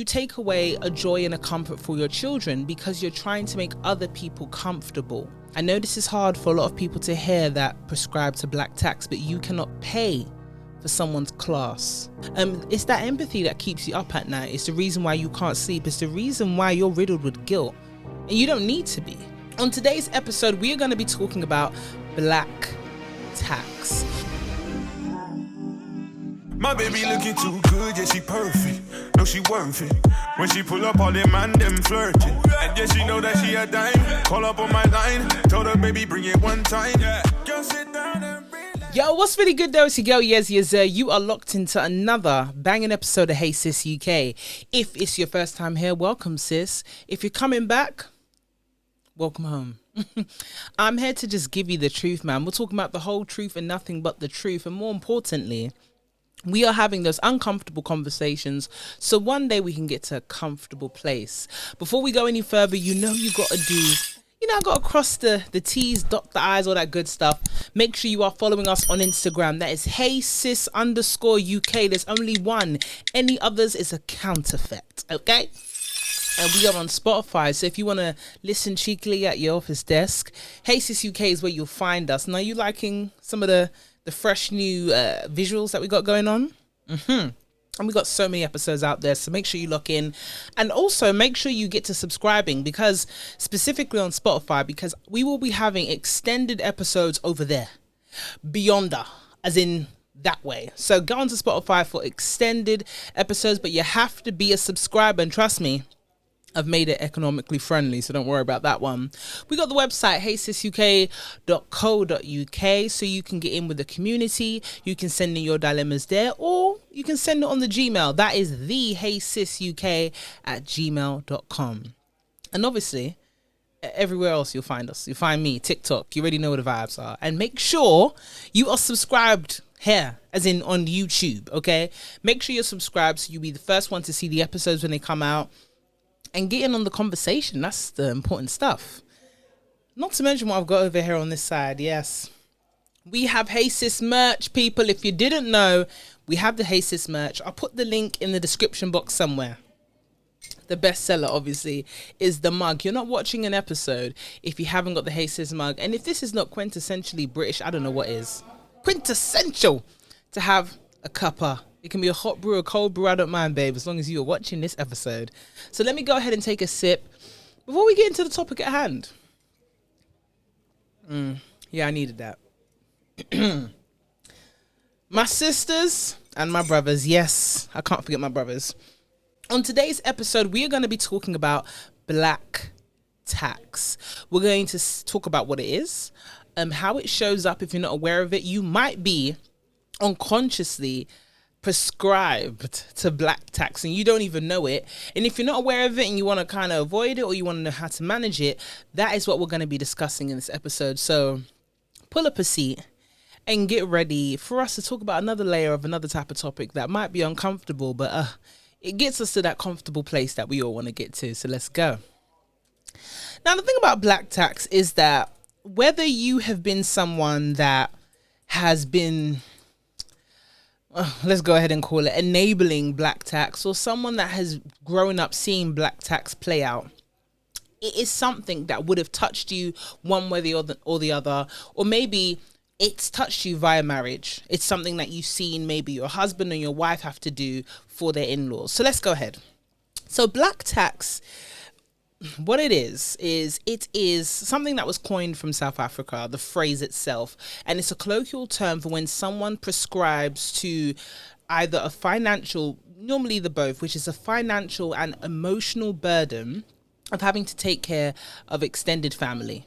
You take away a joy and a comfort for your children because you're trying to make other people comfortable. I know this is hard for a lot of people to hear that prescribe to black tax, but you cannot pay for someone's class. It's that empathy that keeps you up at night. It's the reason why you can't sleep. It's the reason why you're riddled with guilt, and you don't need to be. On today's episode, we are going to be talking about black tax. My baby looking too good, yeah, she perfect. No, she worth it. When she pull up, all them man, them flirting. And yeah, she know that she a dime. Call up on my line. Told her, baby, bring it one time. Yeah. Girl, sit down and relax. Yo, what's really good though? It's your girl Yezzir. You are locked into another banging episode of Hey Sis UK. If it's your first time here, welcome sis. If you're coming back, welcome home. I'm here to just give you the truth, man. We're talking about the whole truth and nothing but the truth. And more importantly, we are having those uncomfortable conversations so one day we can get to a comfortable place. Before we go any further, you got to do, I got to cross the T's, dot the I's, all that good stuff. Make sure you are following us on Instagram. That is HeySis_UK. There's only one. Any others is a counterfeit, okay? And we are on Spotify, so if you want to listen cheekily at your office desk, Hey Sis UK is where you'll find us. Now, you liking some of the fresh new visuals that we got going on? And we got so many episodes out there, so make sure you lock in. And also make sure you get to subscribing, because specifically on Spotify, because we will be having extended episodes over there. Beyonder, as in that way. So go onto Spotify for extended episodes, but you have to be a subscriber, and trust me, I've made it economically friendly, so don't worry about that one. We got the website, heysisuk.co.uk, so you can get in with the community. You can send in your dilemmas there, or you can send it on the Gmail. That is the heysisuk@gmail.com. And obviously, everywhere else you'll find us. You'll find me, TikTok. You already know what the vibes are. And make sure you are subscribed here, as in on YouTube, okay? Make sure you're subscribed so you'll be the first one to see the episodes when they come out. And get in on the conversation. That's the important stuff. Not to mention what I've got over here on this side. Yes. We have Hey Sis merch, people. If you didn't know, we have the Hey Sis merch. I'll put the link in the description box somewhere. The bestseller, obviously, is the mug. You're not watching an episode if you haven't got the Hey Sis mug. And if this is not quintessentially British, I don't know what is. Quintessential to have a cuppa. It can be a hot brew or cold brew, I don't mind, babe, as long as you are watching this episode. So let me go ahead and take a sip before we get into the topic at hand. Yeah, I needed that. My sisters and my brothers, yes, I can't forget my brothers. On today's episode, we are going to be talking about black tax. We're going to talk about what it is, how it shows up. If you're not aware of it, you might be unconsciously prescribed to black tax and you don't even know it. And if you're not aware of it and you want to kind of avoid it, or you want to know how to manage it, that is what we're going to be discussing in this episode. So pull up a seat and get ready for us to talk about another layer of another type of topic that might be uncomfortable, but it gets us to that comfortable place that we all want to get to. So let's go. Now, the thing about black tax is that whether you have been someone that has been, let's go ahead and call it enabling black tax, or someone that has grown up seeing black tax play out, it is something that would have touched you one way or the other, or maybe it's touched you via marriage. It's something that you've seen maybe your husband or your wife have to do for their in-laws. So let's go ahead. So black tax, what it is something that was coined from South Africa, the phrase itself, and it's a colloquial term for when someone prescribes to either a financial, normally the both, which is a financial and emotional burden of having to take care of extended family.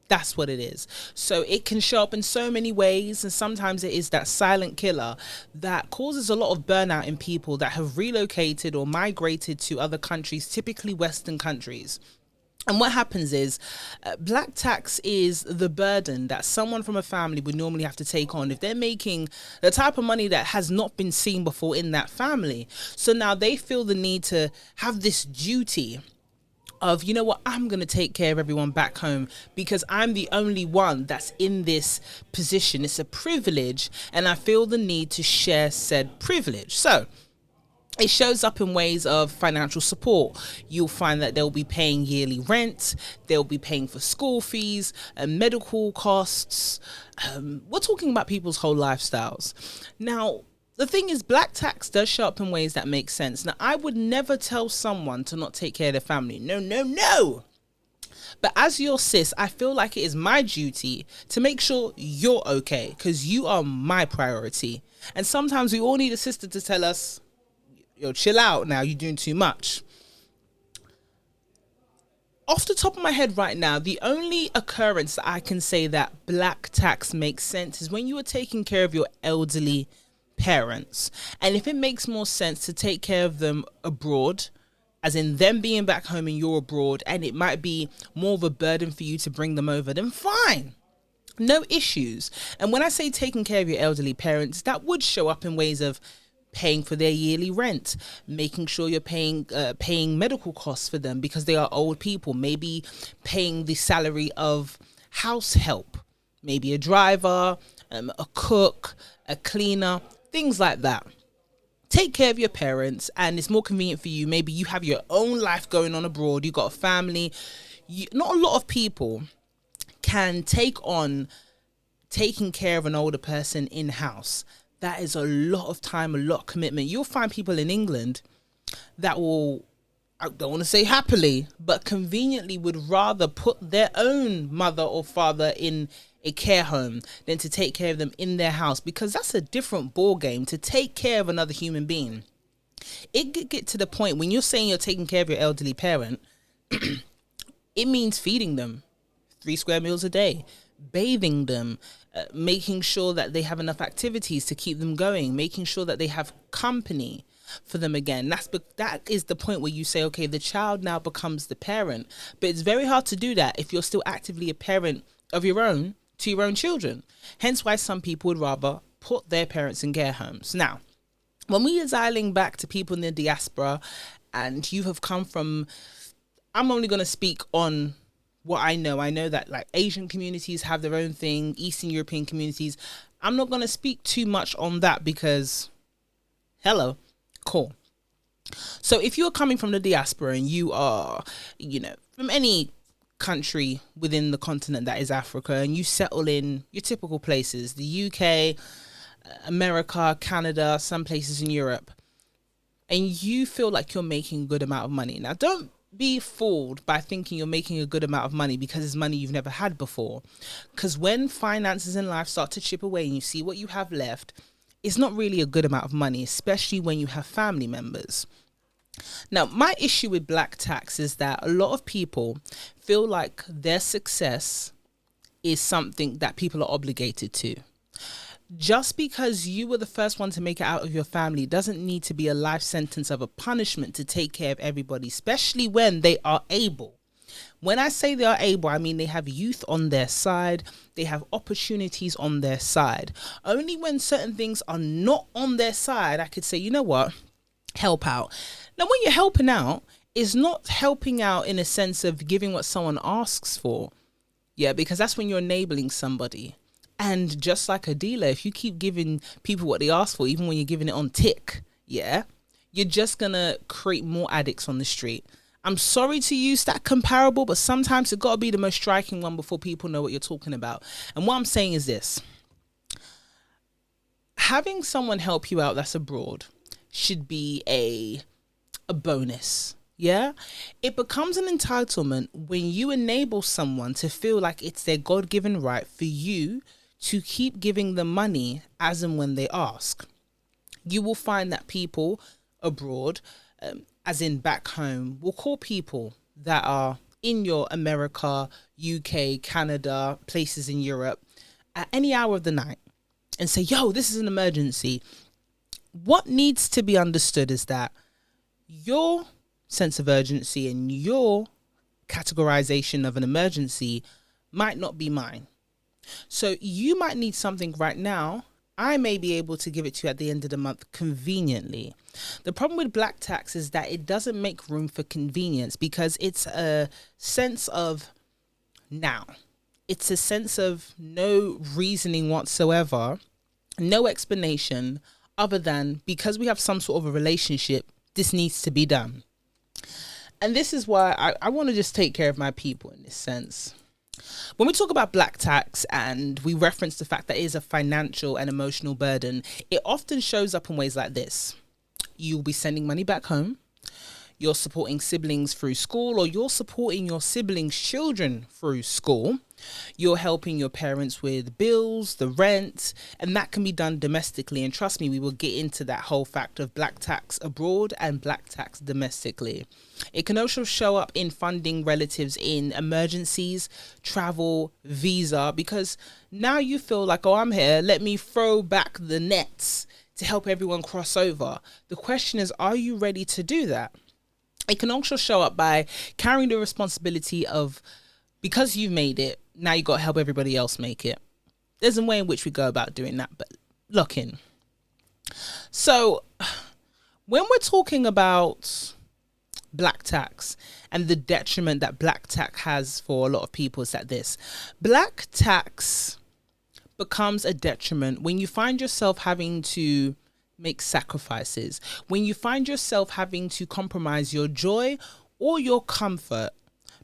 That's what it is. So it can show up in so many ways, and sometimes it is that silent killer that causes a lot of burnout in people that have relocated or migrated to other countries, typically Western countries. And what happens is black tax is the burden that someone from a family would normally have to take on if they're making the type of money that has not been seen before in that family. So now they feel the need to have this duty of, you know what, I'm going to take care of everyone back home because I'm the only one that's in this position. It's a privilege, and I feel the need to share said privilege. So it shows up in ways of financial support. You'll find that they'll be paying yearly rent, they'll be paying for school fees and medical costs. We're talking about people's whole lifestyles. Now, the thing is, black tax does show up in ways that make sense. Now, I would never tell someone to not take care of their family. No, no, no. But as your sis, I feel like it is my duty to make sure you're okay, because you are my priority. And sometimes we all need a sister to tell us, yo, chill out now, you're doing too much. Off the top of my head right now, the only occurrence that I can say that black tax makes sense is when you are taking care of your elderly parents. And if it makes more sense to take care of them abroad, as in them being back home and you're abroad, and it might be more of a burden for you to bring them over, then fine. No issues. And when I say taking care of your elderly parents, that would show up in ways of paying for their yearly rent, making sure you're paying medical costs for them because they are old people, maybe paying the salary of house help, maybe a driver, a cook, a cleaner, things like that. Take care of your parents, and it's more convenient for you. Maybe you have your own life going on abroad, you got a family. Not a lot of people can take on taking care of an older person in-house. That is a lot of time, a lot of commitment. You'll find people in England that will, I don't want to say happily, but conveniently would rather put their own mother or father in a care home than to take care of them in their house, because that's a different ball game to take care of another human being. It could get to the point when you're saying you're taking care of your elderly parent, it means feeding them 3 square meals a day, bathing them, making sure that they have enough activities to keep them going, making sure that they have company for them again. That is the point where you say, okay, the child now becomes the parent. But it's very hard to do that if you're still actively a parent of your own to your own children. Hence why some people would rather put their parents in care homes. Now, when we are dialing back to people in the diaspora, and you have come from, I'm only going to speak on what I know. I know that like Asian communities have their own thing, Eastern European communities. I'm not going to speak too much on that because, hello, cool. So if you're coming from the diaspora and you are, from any country within the continent that is Africa, and you settle in your typical places, the UK, America, Canada, some places in Europe, and you feel like you're making a good amount of money. Now, don't be fooled by thinking you're making a good amount of money because it's money you've never had before. Because when finances in life start to chip away and you see what you have left, it's not really a good amount of money, especially when you have family members. Now, my issue with black tax is that a lot of people feel like their success is something that people are obligated to. Just because you were the first one to make it out of your family doesn't need to be a life sentence of a punishment to take care of everybody, especially when they are able. When I say they are able, I mean they have youth on their side, they have opportunities on their side. Only when certain things are not on their side, I could say, you know what, help out. Now, when you're helping out, it's not helping out in a sense of giving what someone asks for. Yeah, because that's when you're enabling somebody. And just like a dealer, if you keep giving people what they ask for, even when you're giving it on tick, yeah, you're just going to create more addicts on the street. I'm sorry to use that comparable, but sometimes it's got to be the most striking one before people know what you're talking about. And what I'm saying is this. Having someone help you out that's abroad should be a bonus. Yeah, it becomes an entitlement when you enable someone to feel like it's their God-given right for you to keep giving them money as and when they ask. You will find that people abroad, as in back home, will call people that are in your America, UK, Canada, places in Europe at any hour of the night and say, yo, this is an emergency. What needs to be understood is that your sense of urgency and your categorization of an emergency might not be mine. So you might need something right now. I may be able to give it to you at the end of the month conveniently. The problem with black tax is that it doesn't make room for convenience because it's a sense of now. It's a sense of no reasoning whatsoever, no explanation, other than because we have some sort of a relationship, this needs to be done. And this is why I want to just take care of my people in this sense. When we talk about black tax and we reference the fact that it is a financial and emotional burden, it often shows up in ways like this. You'll be sending money back home. You're supporting siblings through school, or you're supporting your siblings' children through school. You're helping your parents with bills, the rent, and that can be done domestically. And trust me, we will get into that whole fact of black tax abroad and black tax domestically. It can also show up in funding relatives in emergencies, travel, visa, because now you feel like, oh, I'm here, let me throw back the nets to help everyone cross over. The question is, are you ready to do that? It can also show up by carrying the responsibility of, because you've made it, now you got to help everybody else make it. There's a way in which we go about doing that, but lock in. So when we're talking about black tax and the detriment that black tax has for a lot of people, is that this black tax becomes a detriment when you find yourself having to make sacrifices, when you find yourself having to compromise your joy or your comfort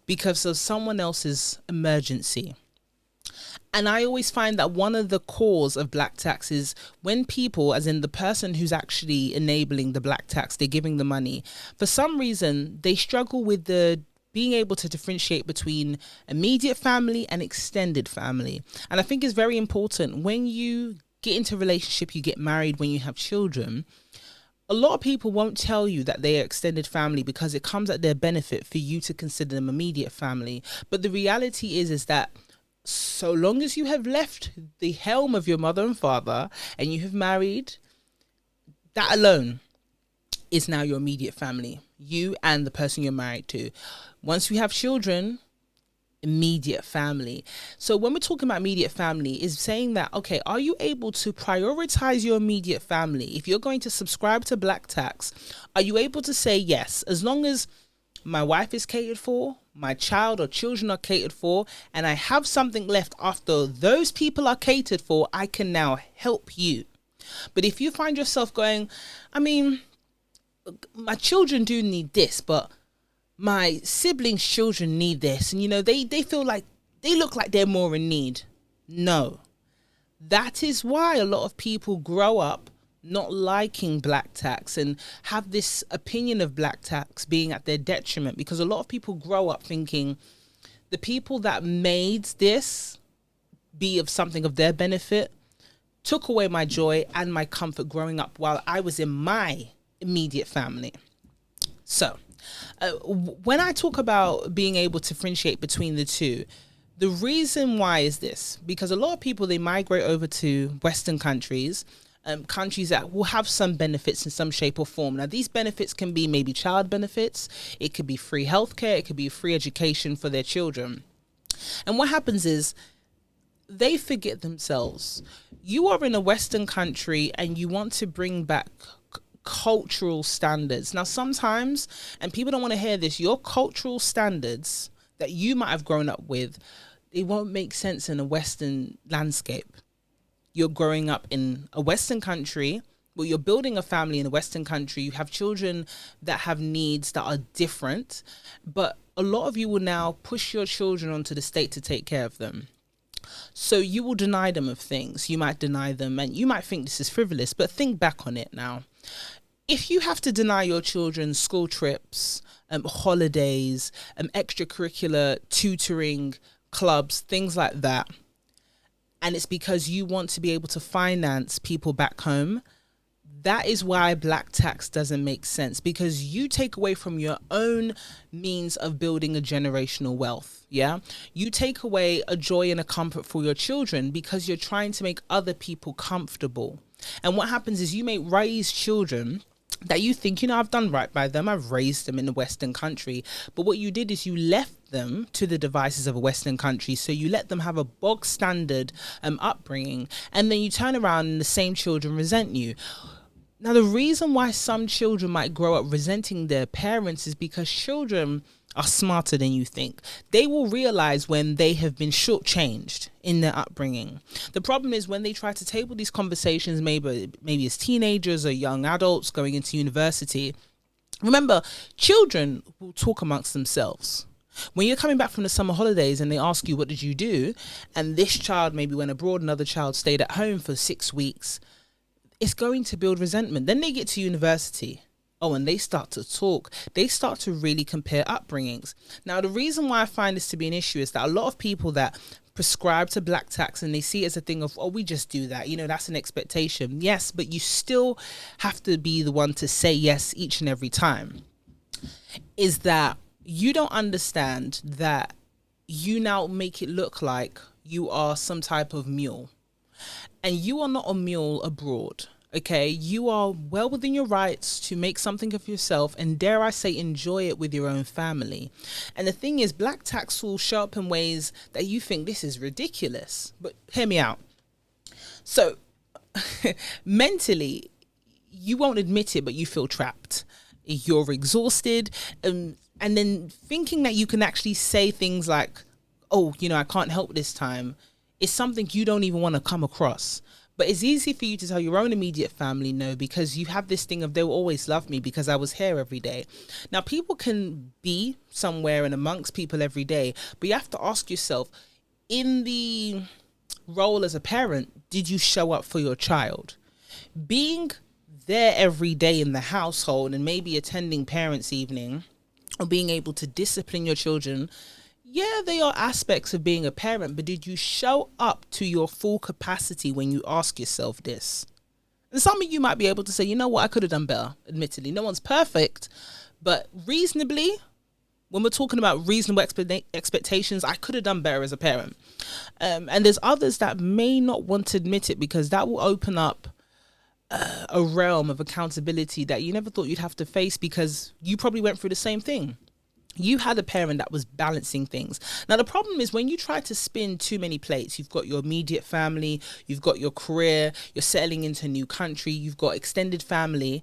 because of someone else's emergency. And I always find that one of the cause of black tax is when people, as in the person who's actually enabling the black tax, they're giving the money, for some reason they struggle with the being able to differentiate between immediate family and extended family. And I think it's very important when you get into a relationship, you get married, when you have children, a lot of people won't tell you that they are extended family because it comes at their benefit for you to consider them immediate family. But the reality is that so long as you have left the helm of your mother and father and you have married, that alone is now your immediate family, you and the person you're married to. Once you have children, immediate family. So when we're talking about immediate family, is saying that, okay, are you able to prioritize your immediate family? If you're going to subscribe to black tax, are you able to say, yes, as long as my wife is catered for, my child or children are catered for, and I have something left after those people are catered for, I can now help you. But if you find yourself going, I mean, my children do need this, but my siblings' children need this, and they feel like they look like they're more in need. No, that is why a lot of people grow up not liking black tax and have this opinion of black tax being at their detriment, because a lot of people grow up thinking the people that made this be of something of their benefit took away my joy and my comfort growing up while I was in my immediate family. So when I talk about being able to differentiate between the two, the reason why is this, because a lot of people, they migrate over to Western countries, countries that will have some benefits in some shape or form. Now, these benefits can be maybe child benefits. It could be free healthcare. It could be free education for their children. And what happens is they forget themselves. You are in a Western country and you want to bring back cultural standards. Now, sometimes, and people don't want to hear this, your cultural standards that you might have grown up with, it won't make sense in a Western landscape. You're growing up in a Western country, well, you're building a family in a Western country, you have children that have needs that are different, but a lot of you will now push your children onto the state to take care of them. So you will deny them of things. You might deny them, and you might think this is frivolous, but think back on it now. If you have to deny your children school trips, holidays, extracurricular tutoring, clubs, things like that, and it's because you want to be able to finance people back home, that is why black tax doesn't make sense, because you take away from your own means of building a generational wealth. Yeah, you take away a joy and a comfort for your children because you're trying to make other people comfortable. And what happens is you may raise children that you think, I've done right by them. I've raised them in a Western country. But what you did is you left them to the devices of a Western country. So you let them have a bog standard upbringing. And then you turn around and the same children resent you. Now, the reason why some children might grow up resenting their parents is because children are smarter than you think. They will realize when they have been shortchanged in their upbringing. The problem is when they try to table these conversations, maybe as teenagers or young adults going into university. Remember, children will talk amongst themselves. When you're coming back from the summer holidays and they ask you, what did you do? And this child maybe went abroad, another child stayed at home for 6 weeks. It's going to build resentment. Then they get to university. Oh, and they start to talk. They start to really compare upbringings. Now, the reason why I find this to be an issue is that a lot of people that prescribe to black tax and they see it as a thing of, oh, we just do that. You know, that's an expectation. Yes, but you still have to be the one to say yes each and every time. Is that you don't understand that you now make it look like you are some type of mule. And you are not a mule abroad, okay? You are well within your rights to make something of yourself and, dare I say, enjoy it with your own family. And the thing is, black tax will show up in ways that you think this is ridiculous. But hear me out. So mentally, you won't admit it, but you feel trapped. You're exhausted. And then thinking that you can actually say things like, oh, you know, I can't help this time, is something you don't even want to come across. But it's easy for you to tell your own immediate family no, because you have this thing of they will always love me because I was here every day. Now, people can be somewhere and amongst people every day, but you have to ask yourself, in the role as a parent, did you show up for your child? Being there every day in the household and maybe attending parents' evening or being able to discipline your children, yeah, they are aspects of being a parent, but did you show up to your full capacity when you ask yourself this? And some of you might be able to say, you know what, I could have done better. Admittedly, no one's perfect, but reasonably, when we're talking about reasonable expectations, I could have done better as a parent. And there's others that may not want to admit it because that will open up a realm of accountability that you never thought you'd have to face because you probably went through the same thing. You had a parent that was balancing things. Now, the problem is when you try to spin too many plates, you've got your immediate family, you've got your career, you're settling into a new country, you've got extended family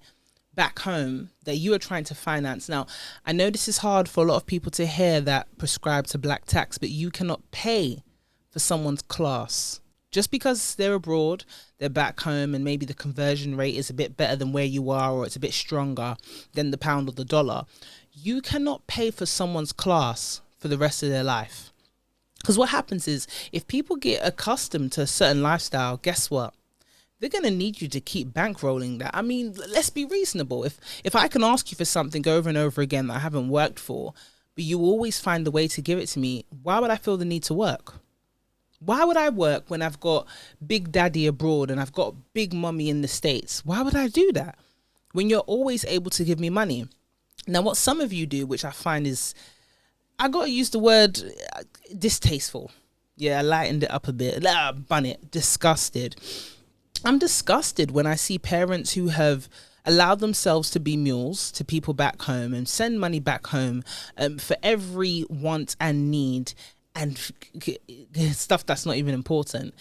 back home that you are trying to finance. Now, I know this is hard for a lot of people to hear that prescribe to black tax, but you cannot pay for someone's class. Just because they're abroad, they're back home, and maybe the conversion rate is a bit better than where you are, or it's a bit stronger than the pound or the dollar. You cannot pay for someone's class for the rest of their life. Because what happens is, if people get accustomed to a certain lifestyle, guess what? They're going to need you to keep bankrolling that. I mean, let's be reasonable. If I can ask you for something over and over again that I haven't worked for, but you always find the way to give it to me, why would I feel the need to work? Why would I work when I've got big daddy abroad and I've got big mommy in the States? Why would I do that when you're always able to give me money? Now, what some of you do, which I find is, I got to use the word distasteful. Yeah, I lightened it up a bit. Bun it. Disgusted. I'm disgusted when I see parents who have allowed themselves to be mules to people back home and send money back home for every want and need and stuff that's not even important.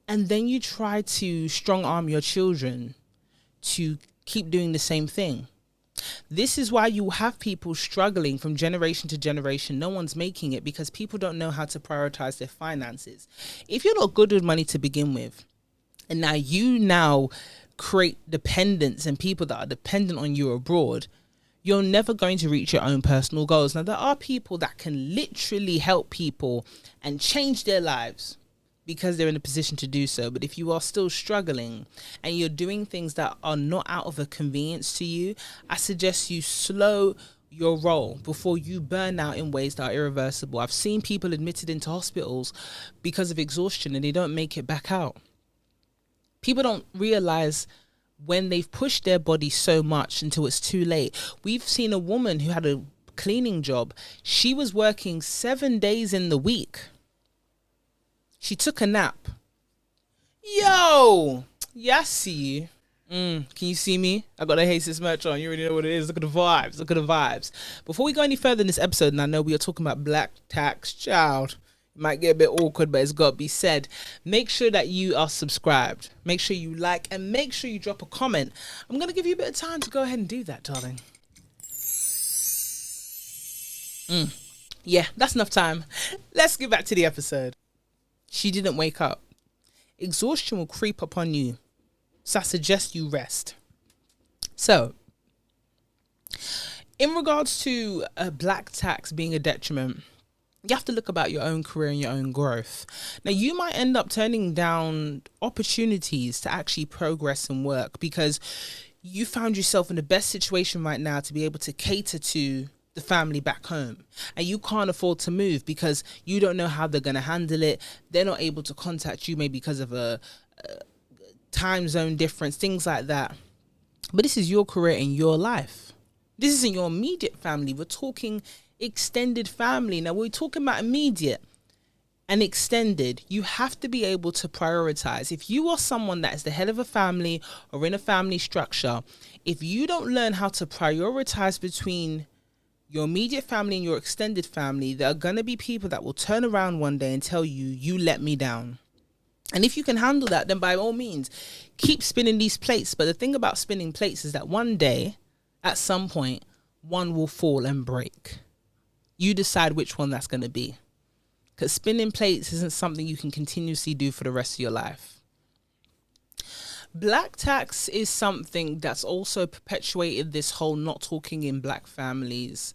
And then you try to strong arm your children to keep doing the same thing. This is why you have people struggling from generation to generation. No one's making it because people don't know how to prioritize their finances. If you're not good with money to begin with, and now you create dependence and people that are dependent on you abroad, you're never going to reach your own personal goals. Now, there are people that can literally help people and change their lives because they're in a position to do so. But if you are still struggling and you're doing things that are not out of a convenience to you, I suggest you slow your roll before you burn out in ways that are irreversible. I've seen people admitted into hospitals because of exhaustion and they don't make it back out. People don't realize when they've pushed their body so much until it's too late. We've seen a woman who had a cleaning job. She was working 7 days in the week. She took a nap. Yo! Yeah, I see you. Can you see me? I got a Hey Sis merch on. You already know what it is. Look at the vibes. Look at the vibes. Before we go any further in this episode, and I know we are talking about black tax, child, Might get a bit awkward, but it's got to be said. Make sure that you are subscribed. Make sure you like, and make sure you drop a comment. I'm going to give you a bit of time to go ahead and do that, darling. Yeah, that's enough time. Let's get back to the episode. She didn't wake up. Exhaustion will creep upon you, so I suggest you rest. So, in regards to black tax being a detriment, you have to look about your own career and your own growth. Now, you might end up turning down opportunities to actually progress and work because you found yourself in the best situation right now to be able to cater to the family back home. And you can't afford to move because you don't know how they're going to handle it. They're not able to contact you maybe because of a time zone difference, things like that. But this is your career and your life. This isn't your immediate family. We're talking extended family. Now, we're talking about immediate and extended. You have to be able to prioritize. If you are someone that is the head of a family or in a family structure, if you don't learn how to prioritize between your immediate family and your extended family, there are going to be people that will turn around one day and tell you, you let me down. And if you can handle that, then by all means, keep spinning these plates. But the thing about spinning plates is that one day, at some point, one will fall and break. You decide which one that's going to be. Because spinning plates isn't something you can continuously do for the rest of your life. Black tax is something that's also perpetuated this whole not talking in black families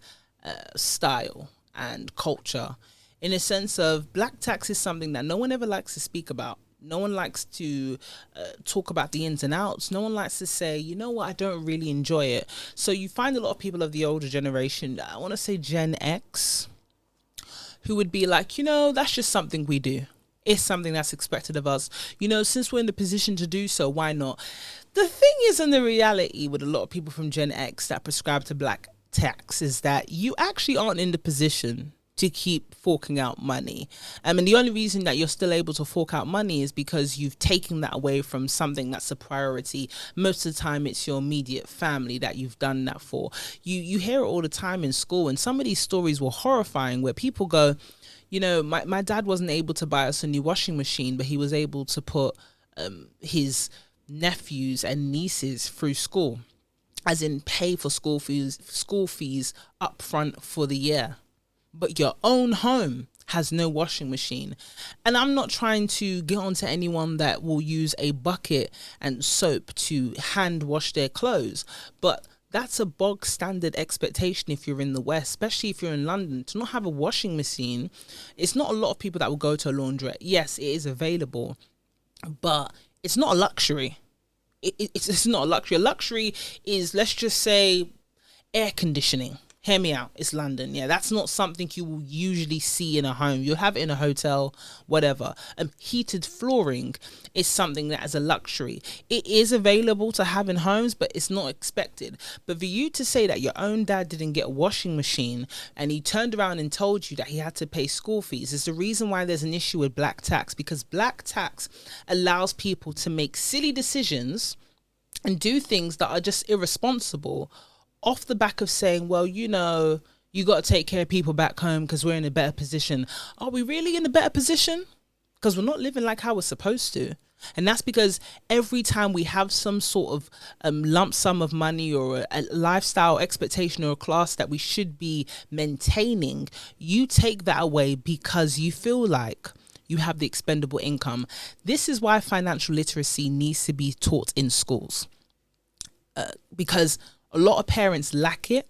style and culture. In a sense of black tax is something that no one ever likes to speak about. No one likes to talk about the ins and outs. No one likes to say, you know what, I don't really enjoy it. So you find a lot of people of the older generation, I want to say Gen X, who would be like, you know, that's just something we do. It's something that's expected of us. You know, since we're in the position to do so, why not? The thing is, in the reality with a lot of people from Gen X that prescribe to black tax is that you actually aren't in the position to keep forking out money. And the only reason that you're still able to fork out money is because you've taken that away from something that's a priority. Most of the time, it's your immediate family that you've done that for. You hear it all the time in school, and some of these stories were horrifying where people go, you know, my dad wasn't able to buy us a new washing machine, but he was able to put his nephews and nieces through school, as in pay for school fees up front for the year. But your own home has no washing machine. And I'm not trying to get onto anyone that will use a bucket and soap to hand wash their clothes, but that's a bog standard expectation if you're in the West, especially if you're in London. To not have a washing machine, it's not a lot of people that will go to a laundrette. Yes, it is available, but it's not a luxury. It's not a luxury. A luxury is, let's just say, air conditioning. Hear me out. It's London. Yeah, that's not something you will usually see in a home. You'll have it in a hotel, whatever. Heated flooring is something that is a luxury. It is available to have in homes, but it's not expected. But for you to say that your own dad didn't get a washing machine and he turned around and told you that he had to pay school fees is the reason why there's an issue with black tax, because black tax allows people to make silly decisions and do things that are just irresponsible off the back of saying, well, you know, you got to take care of people back home because we're in a better position. Are we really in a better position? Because we're not living like how we're supposed to. And that's because every time we have some sort of lump sum of money or a lifestyle expectation or a class that we should be maintaining, you take that away because you feel like you have the expendable income. This is why financial literacy needs to be taught in schools. Because a lot of parents lack it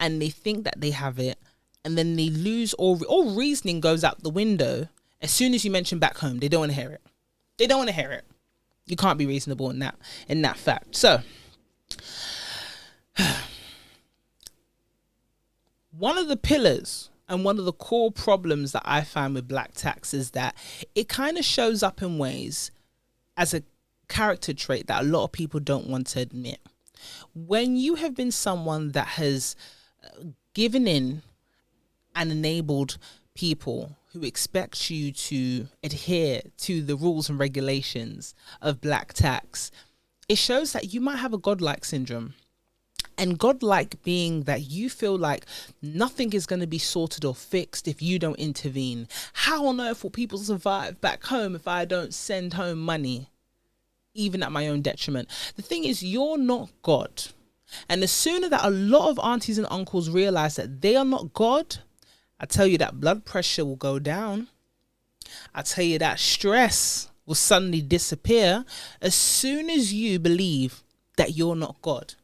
and they think that they have it, and then they lose all reasoning goes out the window. As soon as you mention back home, they don't want to hear it. They don't want to hear it. You can't be reasonable in that fact. So one of the pillars and one of the core problems that I find with black tax is that it kind of shows up in ways as a character trait that a lot of people don't want to admit. When you have been someone that has given in and enabled people who expect you to adhere to the rules and regulations of black tax, it shows that you might have a godlike syndrome. And godlike being that you feel like nothing is going to be sorted or fixed if you don't intervene. How on earth will people survive back home if I don't send home money, even at my own detriment? The thing is, you're not God. And the sooner that a lot of aunties and uncles realize that they are not God, I tell you that blood pressure will go down. I tell you that stress will suddenly disappear as soon as you believe that you're not God.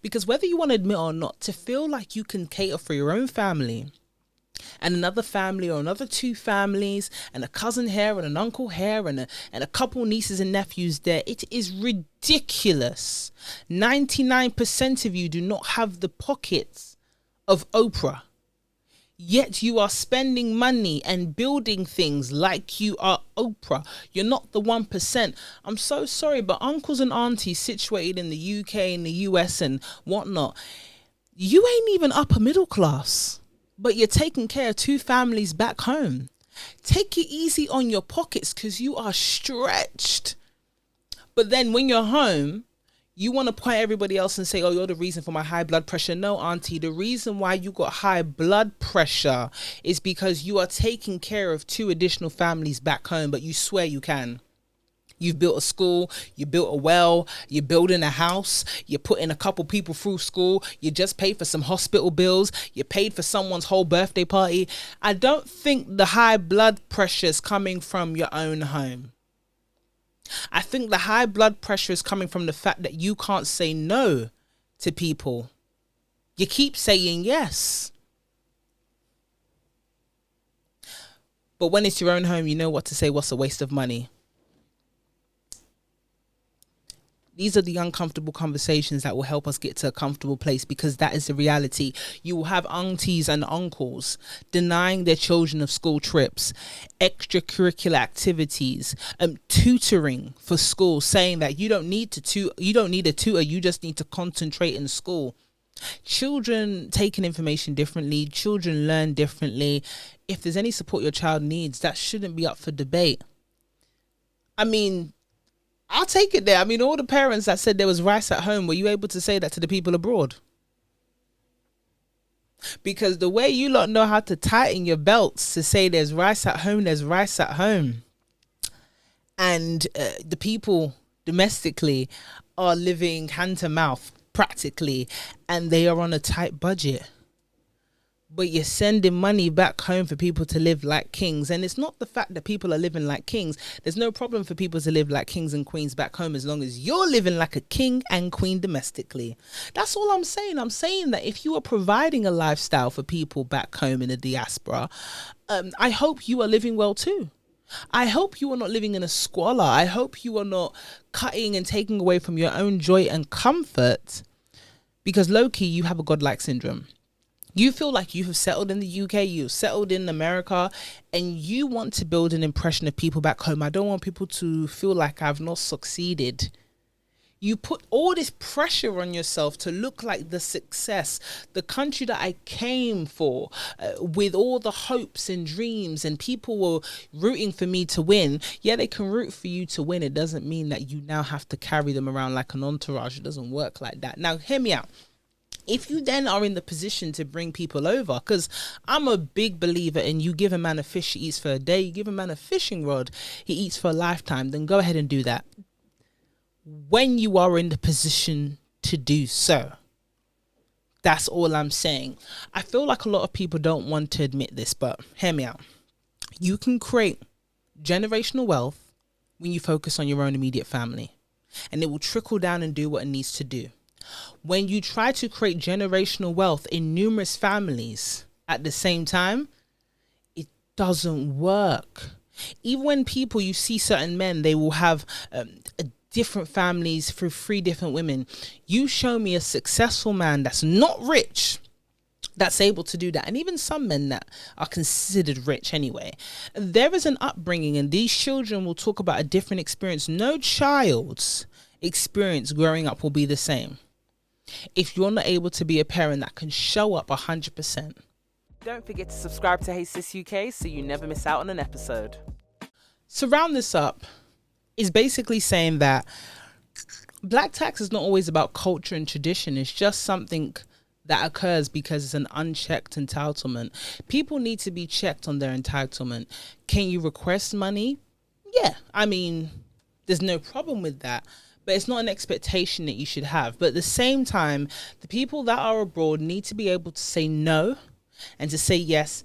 Because whether you want to admit or not, to feel like you can cater for your own family and another family or another two families and a cousin here and an uncle here and a couple nieces and nephews there, it is ridiculous. 99% of you do not have the pockets of Oprah. Yet you are spending money and building things like you are Oprah. You're not the 1%. I'm so sorry, but uncles and aunties situated in the UK, in the US and whatnot, you ain't even upper middle class, but you're taking care of two families back home. Take it easy on your pockets because you are stretched. But then when you're home, you want to point everybody else and say, oh, you're the reason for my high blood pressure. No, auntie, the reason why you got high blood pressure is because you are taking care of two additional families back home, but you swear you can. You've built a school, you built a well, you're building a house, you're putting a couple people through school, you just paid for some hospital bills, you paid for someone's whole birthday party. I don't think the high blood pressure is coming from your own home. I think the high blood pressure is coming from the fact that you can't say no to people. You keep saying yes. But when it's your own home, you know what to say, what's a waste of money. These are the uncomfortable conversations that will help us get to a comfortable place, because that is the reality. You will have aunties and uncles denying their children of school trips, extracurricular activities, tutoring for school, saying that you don't need a tutor, you just need to concentrate in school. Children take in information differently, children learn differently. If there's any support your child needs, that shouldn't be up for debate. I mean, I'll take it there. I mean, all the parents that said there was rice at home, were you able to say that to the people abroad? Because the way you lot know how to tighten your belts to say there's rice at home, there's rice at home. And the people domestically are living hand to mouth practically, and they are on a tight budget. But you're sending money back home for people to live like kings. And it's not the fact that people are living like kings. There's no problem for people to live like kings and queens back home as long as you're living like a king and queen domestically. That's all I'm saying. I'm saying that if you are providing a lifestyle for people back home in the diaspora, I hope you are living well too. I hope you are not living in a squalor. I hope you are not cutting and taking away from your own joy and comfort, because low-key you have a godlike syndrome. You feel like you have settled in the UK, you've settled in America, and you want to build an impression of people back home. I don't want people to feel like I've not succeeded. You put all this pressure on yourself to look like the success, the country that I came for, with all the hopes and dreams, and people were rooting for me to win. Yeah, they can root for you to win. It doesn't mean that you now have to carry them around like an entourage. It doesn't work like that. Now, hear me out. If you then are in the position to bring people over, because I'm a big believer in you give a man a fish, he eats for a day. You give a man a fishing rod, he eats for a lifetime. Then go ahead and do that when you are in the position to do so. That's all I'm saying. I feel like a lot of people don't want to admit this, but hear me out. You can create generational wealth when you focus on your own immediate family, and it will trickle down and do what it needs to do. When you try to create generational wealth in numerous families at the same time, it doesn't work. Even when people, you see certain men, they will have different families through 3 different women. You show me a successful man that's not rich, that's able to do that. And even some men that are considered rich anyway. There is an upbringing, and these children will talk about a different experience. No child's experience growing up will be the same if you're not able to be a parent that can show up 100%. Don't forget to subscribe to Hey Sis UK so you never miss out on an episode. So round this up is basically saying that black tax is not always about culture and tradition. It's just something that occurs because it's an unchecked entitlement. People need to be checked on their entitlement. Can you request money? Yeah, I mean, there's no problem with that, but it's not an expectation that you should have. But at the same time, the people that are abroad need to be able to say no and to say yes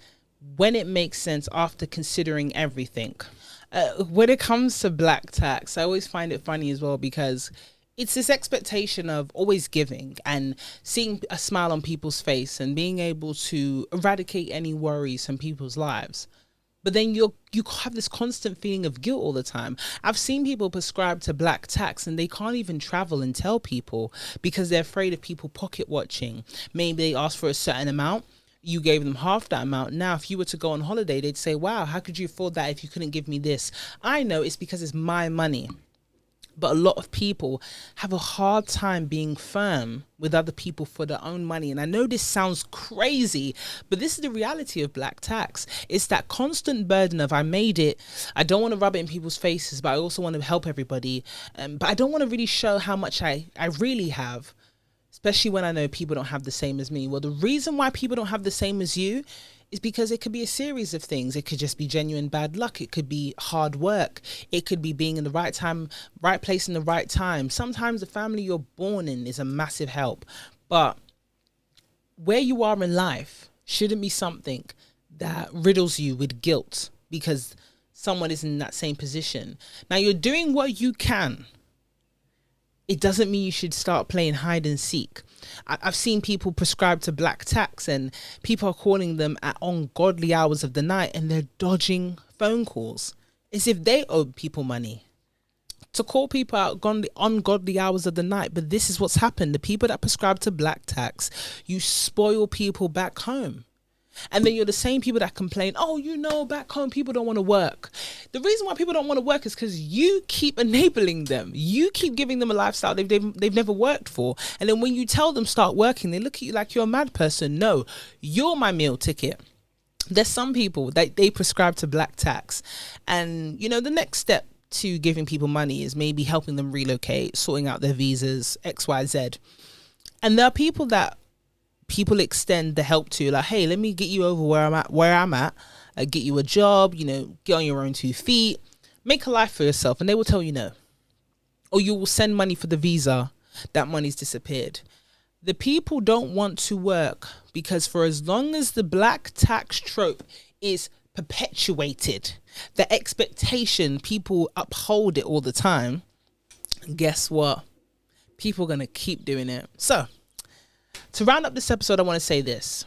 when it makes sense after considering everything. When it comes to black tax, I always find it funny as well, because it's this expectation of always giving and seeing a smile on people's face and being able to eradicate any worries from people's lives. But then you have this constant feeling of guilt all the time. I've seen people prescribe to black tax and they can't even travel and tell people because they're afraid of people pocket watching. Maybe they ask for a certain amount. You gave them half that amount. Now, if you were to go on holiday, they'd say, wow, how could you afford that if you couldn't give me this? I know it's because it's my money. But a lot of people have a hard time being firm with other people for their own money. And I know this sounds crazy, but this is the reality of black tax. It's that constant burden of, I made it. I don't want to rub it in people's faces, but I also want to help everybody. But I don't want to really show how much I really have, especially when I know people don't have the same as me. Well, the reason why people don't have the same as you is because it could be a series of things. It could just be genuine bad luck. It could be hard work. It could be being in the right time, right place in the right time. Sometimes the family you're born in is a massive help. But where you are in life shouldn't be something that riddles you with guilt because someone is in that same position. Now, you're doing what you can. It doesn't mean you should start playing hide and seek. I've seen people prescribe to black tax and people are calling them at ungodly hours of the night and they're dodging phone calls as if they owe people money to call people out ungodly hours of the night. But this is what's happened. The people that prescribe to black tax, you spoil people back home. And then you're the same people that complain, oh, back home people don't want to work. The reason why people don't want to work is because you keep enabling them. You keep giving them a lifestyle they've never worked for. And then when you tell them start working, they look at you like you're a mad person. No, you're my meal ticket. There's some people that they prescribe to black tax. And, the next step to giving people money is maybe helping them relocate, sorting out their visas, XYZ. And there are people that people extend the help to, like, hey, let me get you over where I'm at, get you a job, get on your own 2 feet, make a life for yourself. And they will tell you no. Or you will send money for the visa, that money's disappeared. The people don't want to work because for as long as the black tax trope is perpetuated, the expectation, people uphold it all the time, guess what? People are going to keep doing it. So, to round up this episode, I want to say this.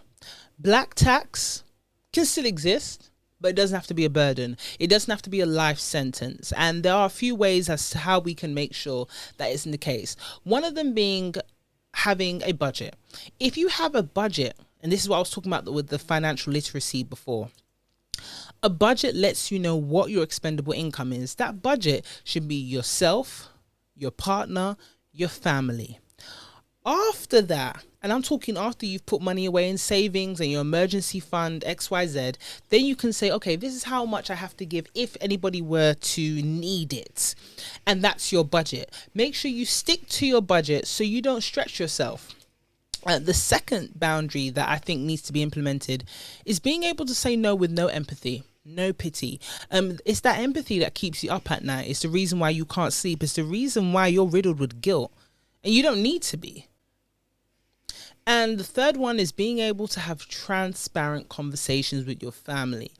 Black tax can still exist, but it doesn't have to be a burden. It doesn't have to be a life sentence. And there are a few ways as to how we can make sure that isn't the case. One of them being having a budget. If you have a budget, and this is what I was talking about with the financial literacy before, a budget lets you know what your expendable income is. That budget should be yourself, your partner, your family. After that, and I'm talking after you've put money away in savings and your emergency fund, XYZ, then you can say, okay, this is how much I have to give if anybody were to need it. And that's your budget. Make sure you stick to your budget so you don't stretch yourself. The second boundary that I think needs to be implemented is being able to say no with no empathy. No pity. It's that empathy that keeps you up at night. It's the reason why you can't sleep. It's the reason why you're riddled with guilt. And you don't need to be. And the third one is being able to have transparent conversations with your family.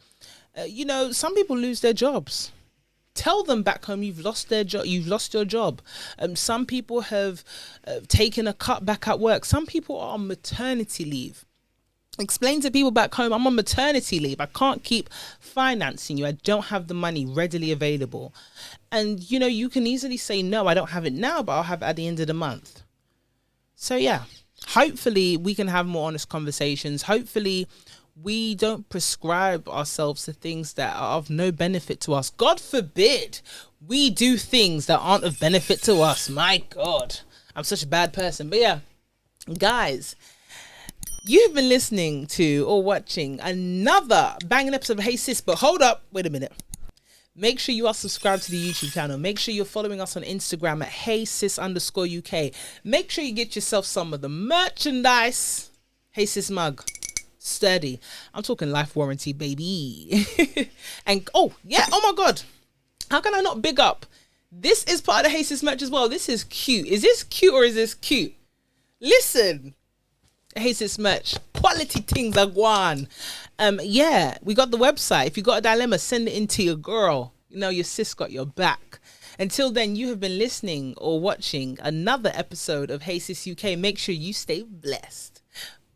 Some people lose their jobs. Tell them back home you've lost their job. You've lost your job. Some people have taken a cut back at work. Some people are on maternity leave. Explain to people back home, I'm on maternity leave. I can't keep financing you. I don't have the money readily available. And, you can easily say, no, I don't have it now, but I'll have it at the end of the month. So, yeah, hopefully we can have more honest conversations. Hopefully we don't prescribe ourselves to things that are of no benefit to us. God forbid we do things that aren't of benefit to us. My God, I'm such a bad person. But yeah, guys, you've been listening to or watching another banging episode of Hey Sis, but hold up, wait a minute. Make sure you are subscribed to the YouTube channel. Make sure you're following us on Instagram at @HeySis_UK. Make sure you get yourself some of the merchandise. Hey Sis mug. Sturdy. I'm talking life warranty, baby. And oh my God. How can I not big up? This is part of the Hey Sis merch as well. This is cute. Is this cute or is this cute? Listen. Hey Sis merch. Quality things are gone. Yeah, we got the website. If you got a dilemma, send it in to your girl. You know, your sis got your back. Until then, you have been listening or watching another episode of Hey Sis UK. Make sure you stay blessed.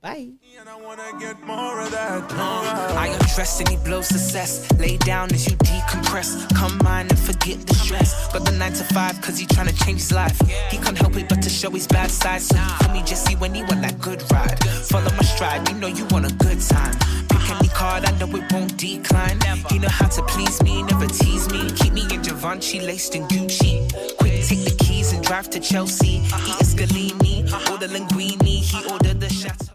Bye. And I wanna get more of that. I undress and he blows success. Lay down as you decompress. Come mine and forget the stress. Got the 9 to 5 cause he tryna change his life. He can't help it but to show his bad side. So he call me Yezzi when he want that good ride. Follow my stride, you know you want a good time. Pick any card, I know it won't decline. He know how to please me, never tease me. Keep me in Givenchy, laced in Gucci. Quick, take the keys and drive to Chelsea. Eat a Scalini, order linguine. He ordered the chateau.